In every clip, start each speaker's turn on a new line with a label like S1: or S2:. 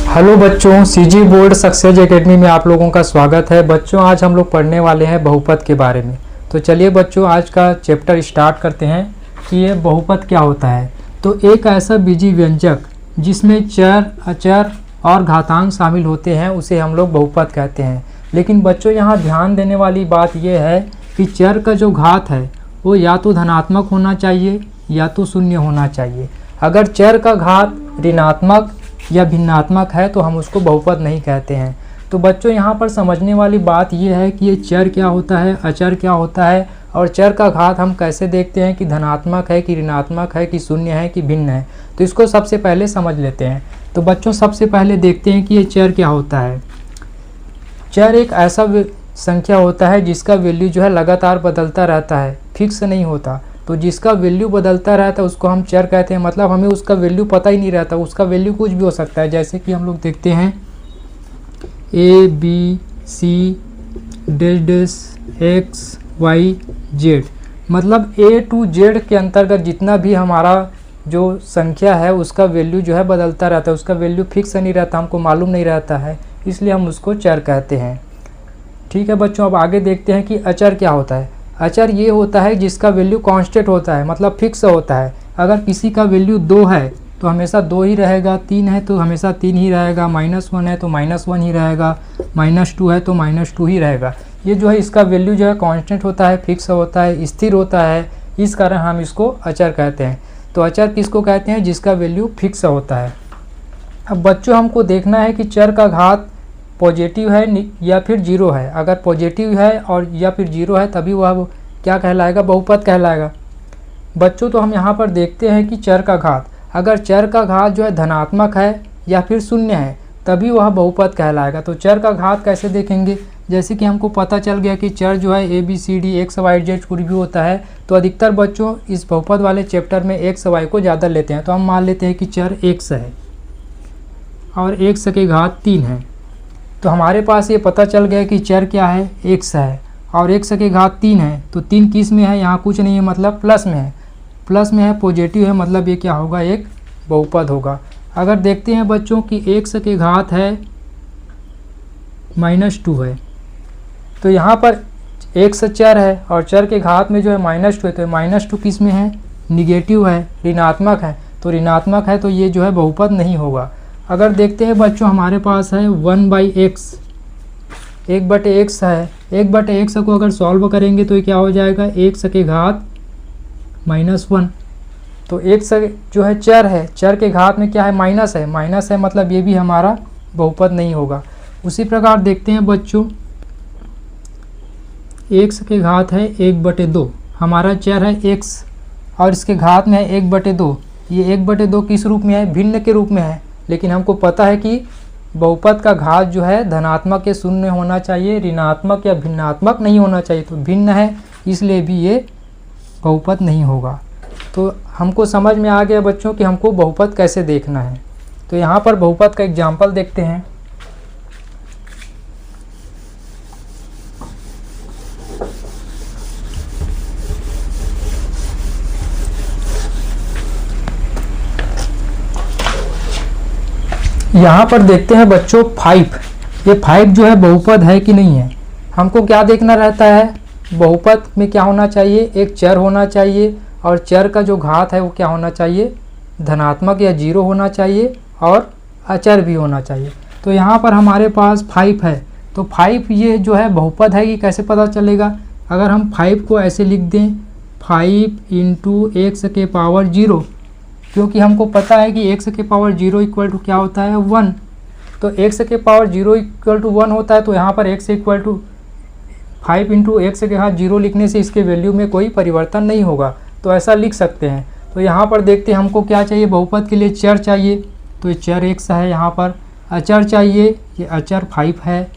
S1: Hello बच्चों, CG board success academy में आप लोगों का स्वागत है। बच्चों आज हम लोग पढ़ने वाले हैं बहुपद के बारे में। तो चलिए बच्चों आज का चैप्टर स्टार्ट करते हैं कि ये बहुपद क्या होता है। तो एक ऐसा बीजी व्यंजक जिसमें चर, अचर और घातांक शामिल होते हैं उसे हम लोग बहुपद कहते हैं। लेकिन बच्चों यहाँ ध्यान देने वाली बात यह है कि चर का जो घात है वो या तो धनात्मक होना चाहिए या तो शून्य होना चाहिए। अगर चर का घात ऋणात्मक या भिन्नात्मक है तो हम उसको बहुपद नहीं कहते हैं। तो बच्चों यहाँ पर समझने वाली बात यह है कि ये चर क्या होता है, अचर क्या होता है और चर का घात हम कैसे देखते हैं कि धनात्मक है कि ऋणात्मक है कि शून्य है कि भिन्न है। तो इसको सबसे पहले समझ लेते हैं। तो बच्चों सबसे पहले देखते हैं कि ये चर क्या होता है। चर एक ऐसा संख्या होता है जिसका वैल्यू जो है लगातार बदलता रहता है, फिक्स नहीं होता। तो जिसका वैल्यू बदलता रहता है उसको हम चर कहते हैं। मतलब हमें उसका वैल्यू पता ही नहीं रहता, उसका वैल्यू कुछ भी हो सकता है। जैसे कि हम लोग देखते हैं A B C dash dash X Y Z, मतलब ए टू जेड के अंतर्गत जितना भी हमारा जो संख्या है उसका वैल्यू जो है बदलता रहता है, उसका वैल्यू फिक्स नहीं रहता, हमको मालूम नहीं रहता है, इसलिए हम उसको चर कहते हैं। ठीक है बच्चों, अब आगे देखते हैं कि अचर क्या होता है। अचर ये होता है जिसका वैल्यू कांस्टेंट होता है, मतलब फिक्स होता है। अगर किसी का वैल्यू 2 है तो हमेशा 2 ही रहेगा, 3 है तो हमेशा 3 ही रहेगा, -1 है तो -1 ही रहेगा, -2 है तो -2 ही रहेगा। ये जो है इसका वैल्यू जो है कांस्टेंट होता है, फिक्स होता है, स्थिर होता है, इस कारण हम इसको अचर कहते हैं। तो अचर किसको कहते हैं? जिसका वैल्यू फिक्स होता है। अब बच्चों हमको देखना है कि चर का घात पॉजिटिव है या फिर जीरो है। अगर पॉजिटिव है और या फिर जीरो है तभी वह क्या कहलाएगा? बहुपद कहलाएगा। बच्चों तो हम यहाँ पर देखते हैं कि चर का घात, अगर चर का घात जो है धनात्मक है या फिर शून्य है तभी वह बहुपद कहलाएगा। तो चर का घात कैसे देखेंगे? जैसे कि हमको पता चल गया कि चर जो है A B C D X Y Z कुछ भी होता है, तो अधिकतर बच्चों इस बहुपद वाले चैप्टर में एक्स वाई को ज़्यादा लेते हैं। तो हम मान लेते हैं कि चर एक्स है और एक्स के घात 3 है। तो हमारे पास ये पता चल गया कि चर क्या है? एक्स है और एक्स के घात 3 है। तो 3 किस में है? यहाँ कुछ नहीं है, मतलब प्लस में है। प्लस में है, पॉजिटिव है, मतलब ये क्या होगा? एक बहुपद होगा। अगर देखते हैं बच्चों कि एक्स के घात है -2 है, तो यहाँ पर एक्स चर है और चर के घात में जो है -2 है, तो -2 किस में है? निगेटिव है, ऋणात्मक है। तो ऋणात्मक है तो ये जो है बहुपद नहीं होगा। अगर देखते हैं बच्चों हमारे पास है 1/x, 1/x है। 1/x को अगर सॉल्व करेंगे तो ये क्या हो जाएगा? x के घात -1। तो x जो है चर है, चर के घात में क्या है? माइनस है, माइनस है, मतलब ये भी हमारा बहुपद नहीं होगा। उसी प्रकार देखते हैं बच्चों x के घात है 1/2, हमारा चर है x और इसके घात में है 1/2। ये 1/2 किस रूप में है? भिन्न के रूप में है। लेकिन हमको पता है कि बहुपद का घात जो है धनात्मक या शून्य होना चाहिए, ऋणात्मक या भिन्नात्मक नहीं होना चाहिए। तो भिन्न है इसलिए भी ये बहुपद नहीं होगा। तो हमको समझ में आ गया बच्चों कि हमको बहुपद कैसे देखना है। तो यहाँ पर बहुपद का एग्जाम्पल देखते हैं। यहाँ पर देखते हैं बच्चों 5। ये 5 जो है बहुपद है कि नहीं है। हमको क्या देखना रहता है? बहुपद में क्या होना चाहिए? एक चर होना चाहिए और चर का जो घात है वो क्या होना चाहिए? धनात्मक या जीरो होना चाहिए और अचर भी होना चाहिए। तो यहाँ पर हमारे पास 5 है। तो 5 ये जो है बहुपद है कि कैसे पता चलेगा? अगर हम 5 को ऐसे लिख दें 5 × x के पावर 0, क्योंकि हमको पता है कि x के पावर 0 इक्वल टू क्या होता है? 1। तो x के पावर 0 इक्वल टू 1 होता है। तो यहाँ पर x इक्वल टू 5 × x के घात 0 लिखने से इसके वैल्यू में कोई परिवर्तन नहीं होगा। तो ऐसा लिख सकते हैं। तो यहाँ पर देखते हैं हमको क्या चाहिए? बहुपद के लिए चर चाहिए, तो ये चर x है। यहाँ पर अचर चाहिए, ये अचर 5 है।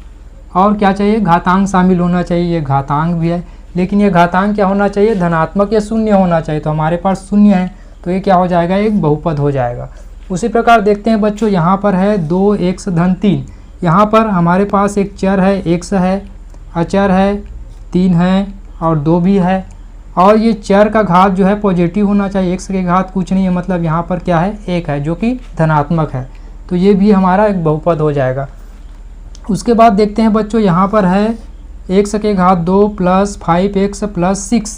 S1: और क्या चाहिए? घातांक शामिल होना चाहिए, ये घातांक भी है। लेकिन ये घातांक क्या होना चाहिए? धनात्मक या शून्य होना चाहिए। तो हमारे पास शून्य है तो ये क्या हो जाएगा? एक बहुपद हो जाएगा। उसी प्रकार देखते हैं बच्चों यहाँ पर है 2x धन 3। यहाँ पर हमारे पास एक चर है x है, अचर है 3 है और 2 भी है। और ये चर का घात जो है पॉजिटिव होना चाहिए, x के घात कुछ नहीं है, मतलब यहाँ पर क्या है? 1 है जो कि धनात्मक है। तो ये भी हमारा एक बहुपद हो जाएगा। उसके बाद देखते हैं बच्चों, यहाँ पर है x की घात 2 प्लस 5x प्लस 6,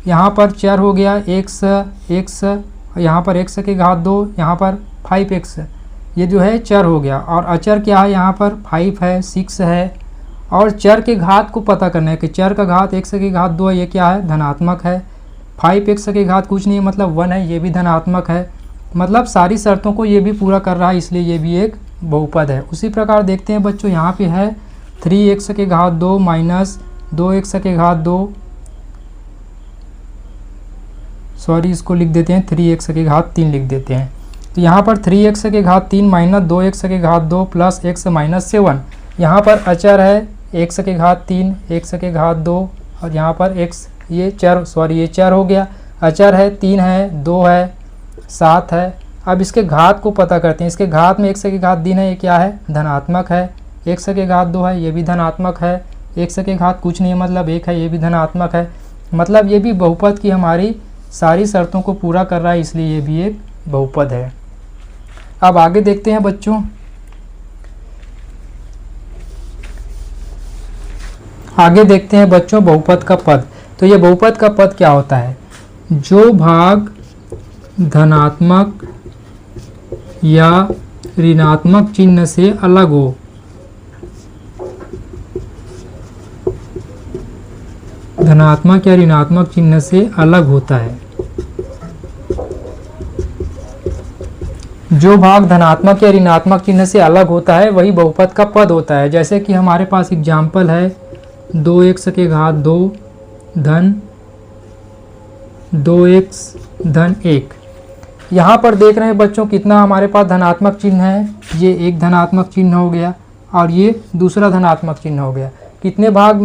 S1: यहाँ पर चर हो गया x, यहाँ पर x की घात 2, यहाँ पर 5x, ये जो है चर हो गया। और अचर क्या है, यहाँ पर 5 है, 6 है। और चर के घात को पता करना है कि चर का घात x की घात 2 है, ये क्या है, धनात्मक है। 5x की घात कुछ नहीं है, मतलब 1 है, ये भी धनात्मक है। मतलब सारी शर्तों को ये भी पूरा कर रहा है, इसलिए ये भी एक बहुपद है। उसी प्रकार देखते हैं बच्चों, यहाँ पे है 3x की घात 2 माइनस 2x की घात 2, सॉरी इसको लिख देते हैं 3x की घात 3 लिख देते हैं। तो यहाँ पर 3x की घात 3 माइनस 2x की घात 2 प्लस x माइनस 7, यहाँ पर अचर है x की घात 3, x की घात 2, और यहाँ पर x, ये चर, सॉरी ये चर हो गया। अचर है 3 है, 2 है, 7 है। अब इसके घात को पता करते हैं। इसके घात में x की घात 3 है, ये क्या है, धनात्मक है। x की घात 2 है, ये भी धनात्मक है। x की घात कुछ नहीं है, मतलब 1 है, ये भी धनात्मक है। मतलब ये भी बहुपद की हमारी सारी शर्तों को पूरा कर रहा है, इसलिए ये भी एक बहुपद है। अब आगे देखते हैं बच्चों, आगे देखते हैं बच्चों बहुपद का पद। तो ये बहुपद का पद क्या होता है, जो भाग धनात्मक या ऋणात्मक चिन्ह से अलग हो। धनात्मक या ऋणात्मक चिन्ह से अलग होता है। जो भाग धनात्मक या ऋणात्मक चिन्ह से अलग होता है वही बहुपद का पद होता है। जैसे कि हमारे पास एग्जाम्पल है 2x की घात 2 धन 2x धन 1। यहाँ पर देख रहे हैं बच्चों कितना हमारे पास धनात्मक चिन्ह है। ये एक धनात्मक चिन्ह हो गया और ये दूसरा धनात्मक चिन्ह हो गया। कितने भाग,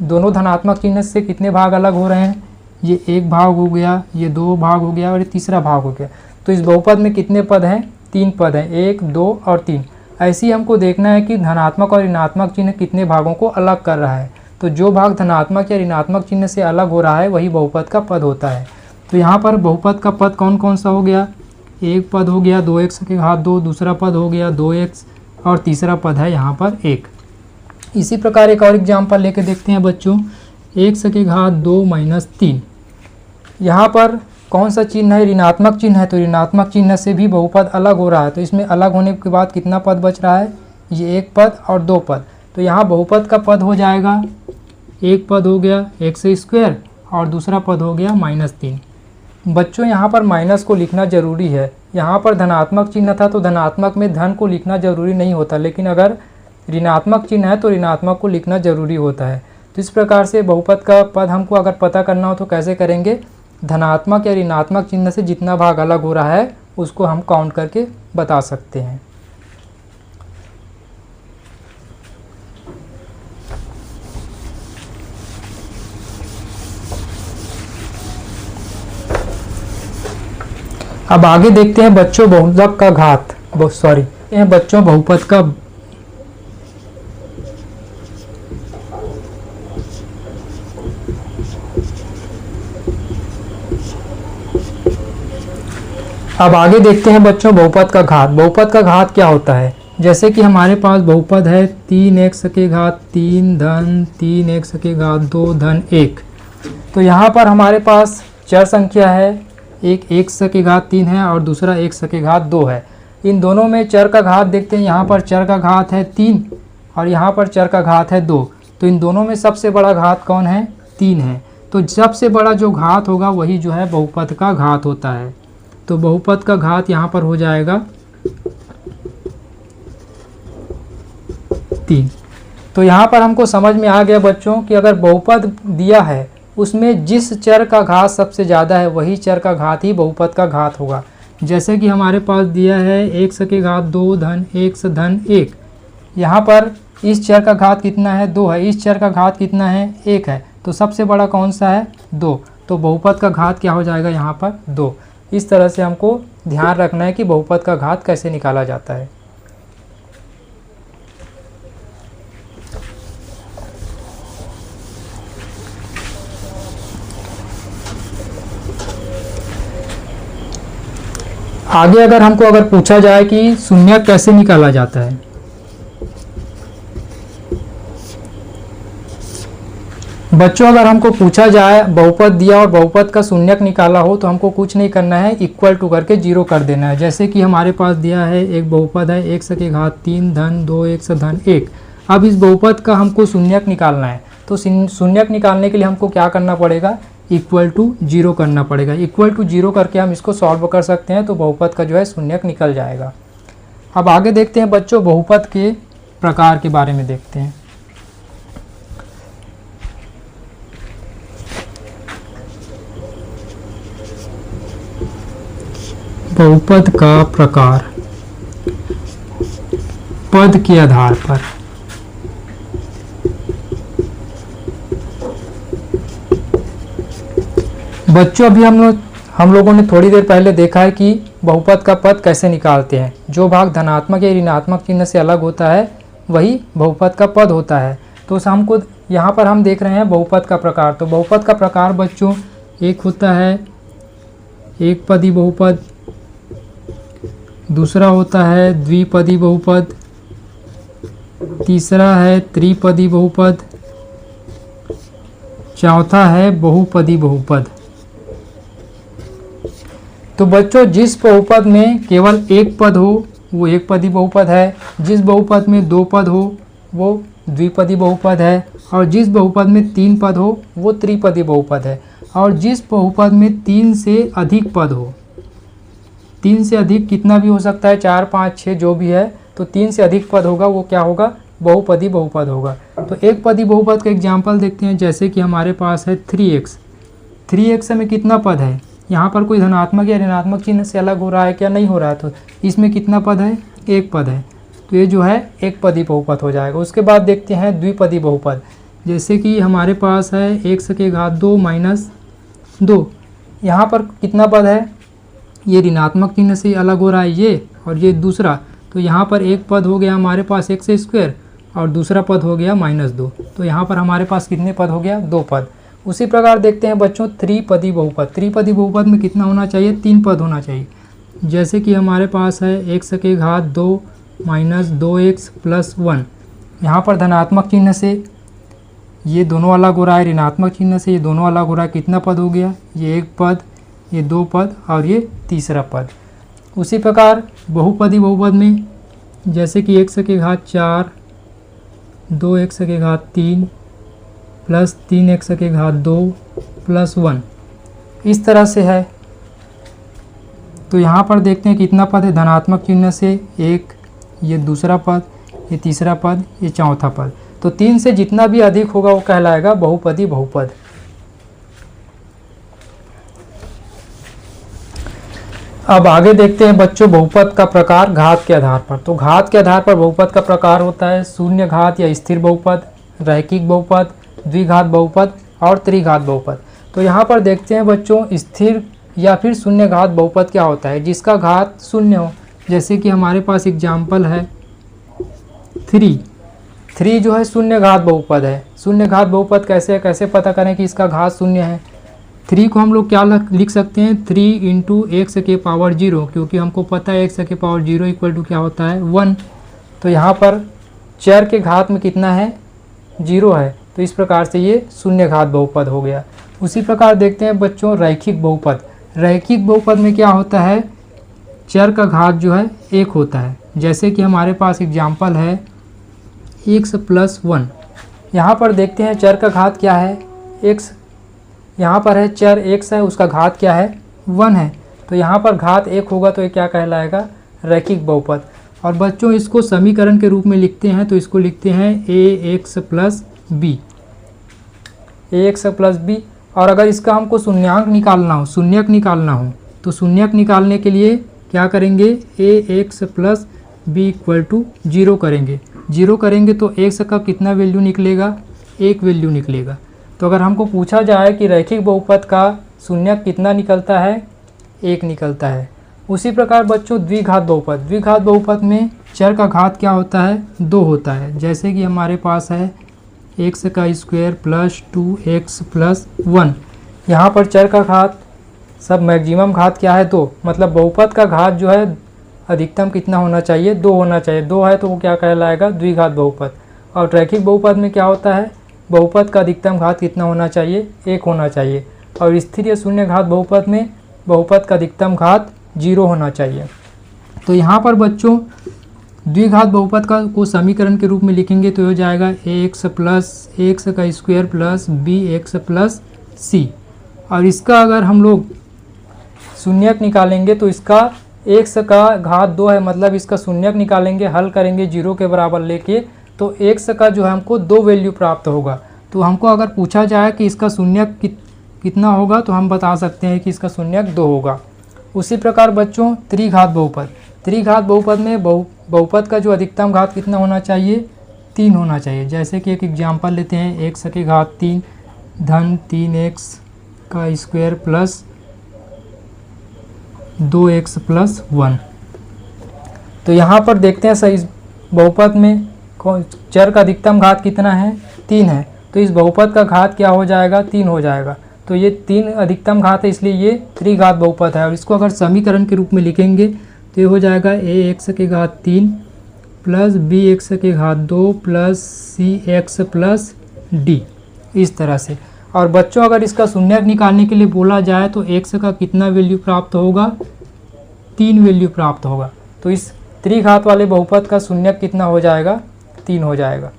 S1: दोनों धनात्मक चिन्ह से कितने भाग अलग हो रहे हैं, ये एक भाग हो गया, ये 2 भाग हो गया और ये तीसरा भाग हो गया। तो इस बहुपद में कितने पद हैं, 3 पद हैं, 1, 2 और 3। ऐसे ही हमको देखना है कि धनात्मक और ऋणात्मक चिन्ह कितने भागों को अलग कर रहा है। तो जो भाग धनात्मक या ऋणात्मक चिन्ह से अलग हो रहा है वही बहुपद का पद होता है। तो यहाँ पर बहुपद का पद कौन कौन सा हो गया, एक पद हो गया 2x की घात 2, दूसरा पद हो गया 2x और तीसरा पद है यहाँ पर 1। इसी प्रकार एक और एग्जाम्पल लेके देखते हैं बच्चों, x की घात 2 माइनस 3। यहाँ पर कौन सा चिन्ह है, ऋणात्मक चिन्ह है, तो ऋणात्मक चिन्ह से भी बहुपद अलग हो रहा है। तो इसमें अलग होने के बाद कितना पद बच रहा है, ये 1 पद और 2 पद। तो यहाँ बहुपद का पद हो जाएगा, एक पद हो गया x² और दूसरा पद हो गया -3। बच्चों यहाँ पर माइनस को लिखना ज़रूरी है। यहाँ पर धनात्मक चिन्ह था तो धनात्मक में धन को लिखना ज़रूरी नहीं होता, लेकिन अगर ऋणात्मक चिन्ह है तो ऋणात्मक को लिखना ज़रूरी होता है। तो इस प्रकार से बहुपद का पद हमको अगर पता करना हो तो कैसे करेंगे, धनात्मक या ऋणात्मक चिन्ह से जितना भाग अलग हो रहा है उसको हम काउंट करके बता सकते हैं। अब आगे देखते हैं बच्चों बहुपद का घात, सॉरी ये बच्चों बहुपद का अब आगे देखते हैं बच्चों बहुपद का घात। बहुपद का घात क्या होता है, जैसे कि हमारे पास बहुपद है 3x की घात 3 धन 3x की घात 2 धन 1। तो यहाँ पर हमारे पास चर संख्या है, एक x की घात 3 है और दूसरा x की घात 2 है। इन दोनों में चर का घात देखते हैं, यहाँ पर चर का घात है 3 और यहाँ पर चर का घात है 2। तो इन दोनों में सबसे बड़ा घात कौन है, 3 है। तो सबसे बड़ा जो घात होगा वही जो है बहुपद का घात होता है। तो बहुपद का घात यहाँ पर हो जाएगा 3। तो यहाँ पर हमको समझ में आ गया बच्चों कि अगर बहुपद दिया है उसमें जिस चर का घात सबसे ज़्यादा है वही चर का घात ही बहुपद का घात होगा। जैसे कि हमारे पास दिया है x की घात 2 धन x धन 1। यहाँ पर इस चर का घात कितना है, 2 है। इस चर का घात कितना है, 1 है। तो सबसे बड़ा कौन सा है, 2। तो बहुपद का घात क्या हो जाएगा यहाँ पर, 2। इस तरह से हमको ध्यान रखना है कि बहुपद का घात कैसे निकाला जाता है। आगे अगर पूछा जाए कि शून्यक कैसे निकाला जाता है, बच्चों अगर हमको पूछा जाए बहुपद दिया और बहुपद का शून्यक निकाला हो तो हमको कुछ नहीं करना है, इक्वल टू करके जीरो कर देना है। जैसे कि हमारे पास दिया है एक बहुपद है x की घात 3 धन 2x धन 1। अब इस बहुपद का हमको शून्यक निकालना है, तो शून्यक निकालने के लिए हमको क्या करना पड़ेगा, इक्वल टू जीरो करना पड़ेगा। इक्वल टू जीरो करके हम इसको सॉल्व कर सकते हैं, तो बहुपद का जो है शून्यक निकल जाएगा। अब आगे देखते हैं बच्चों, बहुपद के प्रकार के बारे में देखते हैं। बहुपद का प्रकार पद के आधार पर। बच्चों अभी हम लोगों ने थोड़ी देर पहले देखा है कि बहुपद का पद कैसे निकालते हैं। जो भाग धनात्मक या ऋणात्मक चिन्ह से अलग होता है वही बहुपद का पद होता है। तो हमको यहाँ पर हम देख रहे हैं बहुपद का प्रकार। तो बहुपद का प्रकार बच्चों एक होता है एक पदी बहुपद, दूसरा होता है द्विपदी बहुपद, तीसरा है त्रिपदी बहुपद, चौथा है बहुपदी बहुपद। तो बच्चों जिस बहुपद में केवल एक पद हो वो एक पदी बहुपद है, जिस बहुपद में दो पद हो वो द्विपदी बहुपद है, और जिस बहुपद में तीन पद हो वो त्रिपदी बहुपद है, और जिस बहुपद में तीन से अधिक पद हो, तीन से अधिक कितना भी हो सकता है, 4 5 6 जो भी है, तो तीन से अधिक पद होगा वो क्या होगा, बहुपदी बहुपद होगा। तो एक पदी बहुपद का एग्जाम्पल देखते हैं। जैसे कि हमारे पास है 3x। 3x में कितना पद है, यहाँ पर कोई धनात्मक या ऋणात्मक चिन्ह से अलग हो रहा है क्या, नहीं हो रहा है, तो इसमें कितना पद है, एक पद है, तो ये जो है एक पदी बहुपद हो जाएगा। उसके बाद देखते हैं द्विपदी बहुपद। जैसे कि हमारे पास है x की घात 2 माइनस 2, यहाँ पर कितना पद है, ये ऋणात्मक चिन्ह से अलग हो रहा है ये, और ये दूसरा, तो यहाँ पर एक पद हो गया हमारे पास x² और दूसरा पद हो गया -2, तो यहाँ पर हमारे पास कितने पद हो गया, 2 पद। उसी प्रकार देखते हैं बच्चों त्रिपदी बहुपद। त्रिपदी बहुपद में कितना होना चाहिए, 3 पद होना चाहिए। जैसे कि हमारे पास है x की घात 2 माइनस 2x प्लस 1, यहाँ पर धनात्मक चिन्ह से ये दोनों अलग हो रहा है, ऋणात्मक चिन्ह से ये दोनों अलग हो रहा है, कितना पद हो गया, ये एक पद, ये 2 पद और ये तीसरा पद। उसी प्रकार बहुपदी बहुपद में जैसे कि x की घात 4 2x की घात 3 प्लस 3x की घात 2 प्लस 1, इस तरह से है। तो यहाँ पर देखते हैं कितना पद है, धनात्मक चिन्ह से एक, ये दूसरा पद, ये तीसरा पद, ये चौथा पद। तो 3 से जितना भी अधिक होगा वो कहलाएगा बहुपदी बहुपद। अब आगे देखते हैं बच्चों बहुपद का प्रकार घात के आधार पर। तो घात के आधार पर बहुपद का प्रकार होता है शून्य घात या स्थिर बहुपद, रैखिक बहुपद, द्विघात बहुपद और त्रिघात बहुपद। तो यहाँ पर देखते हैं बच्चों स्थिर या फिर शून्य घात बहुपद क्या होता है, जिसका घात शून्य हो। जैसे कि हमारे पास एग्जाम्पल है 3 जो है शून्य घात बहुपद है। शून्य घात बहुपद कैसे है, कैसे पता करें कि इसका घात शून्य है। 3 को हम लोग क्या लिख सकते हैं, 3 इंटू एक्स के पावर 0, क्योंकि हमको पता है एक्स के पावर 0 इक्वल टू क्या होता है 1। तो यहाँ पर चर के घात में कितना है, 0 है, तो इस प्रकार से ये शून्य घात बहुपद हो गया। उसी प्रकार देखते हैं बच्चों रैखिक बहुपद। रैखिक बहुपद में क्या होता है, चर का घात जो है 1 होता है। जैसे कि हमारे पास एग्जाम्पल है x प्लस 1। यहाँ पर देखते हैं चर का घात क्या है, x, यहाँ पर है चर x है, उसका घात क्या है 1 है, तो यहाँ पर घात 1 होगा तो ये क्या कहलाएगा, रैखिक बहुपद। और बच्चों इसको समीकरण के रूप में लिखते हैं, तो इसको लिखते हैं ax plus b, ax plus b। और अगर इसका हमको शून्यक निकालना हो तो शून्यक निकालने के लिए क्या करेंगे, ax plus b equal to 0 करेंगे। 0 करेंगे तो x का कितना वैल्यू निकलेगा, 1 वैल्यू निकलेगा। तो अगर हमको पूछा जाए कि रैखिक बहुपद का शून्यक कितना निकलता है, 1 निकलता है। उसी प्रकार बच्चों द्विघात बहुपद में चर का घात क्या होता है, 2 होता है। जैसे कि हमारे पास है x² प्लस 2x प्लस 1, यहाँ पर चर का घात सब मैक्सिमम घात क्या है 2, मतलब बहुपद का घात जो है अधिकतम कितना होना चाहिए 2 होना चाहिए। 2 है तो वो क्या कहलाएगा द्विघात बहुपद। और रैखिक बहुपद में क्या होता है बहुपद का अधिकतम घात कितना होना चाहिए 1 होना चाहिए। और स्थिर या शून्य घात बहुपद में बहुपद का अधिकतम घात 0 होना चाहिए। तो यहाँ पर बच्चों द्विघात बहुपद का को समीकरण के रूप में लिखेंगे तो हो जाएगा ax प्लस एक्स का square plus bx plus c। और इसका अगर हम लोग शून्यक निकालेंगे तो इसका x का घात 2 है, मतलब इसका शून्यक निकालेंगे, हल करेंगे 0 के बराबर लेके तो x का जो है हमको 2 वैल्यू प्राप्त होगा। तो हमको अगर पूछा जाए कि इसका शून्यक कितना होगा तो हम बता सकते हैं कि इसका शून्यक 2 होगा। उसी प्रकार बच्चों त्रिघात बहुपद, त्रिघात बहुपद में बहुपद का जो अधिकतम घात कितना होना चाहिए 3 होना चाहिए। जैसे कि एक एग्जांपल लेते हैं x के घात 3 धन 3x का स्क्वायर प्लस 2x प्लस 1। तो यहाँ पर देखते हैं सही बहुपद में चर का अधिकतम घात कितना है 3 है, तो इस बहुपद का घात क्या हो जाएगा 3 हो जाएगा। तो ये 3 अधिकतम घात है इसलिए ये त्रिघात बहुपद है। और इसको अगर समीकरण के रूप में लिखेंगे तो ये हो जाएगा ax के घात 3 प्लस bx के घात 2 प्लस cx प्लस d, इस तरह से। और बच्चों अगर इसका शून्यक निकालने के लिए बोला जाए तो x का कितना वैल्यू प्राप्त होगा 3 वैल्यू प्राप्त होगा। तो इस त्रिघात वाले बहुपद का शून्यक कितना हो जाएगा 3 हो जाएगा।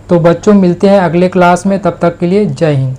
S1: तो बच्चों मिलते हैं अगले क्लास में, तब तक के लिए जय हिंद।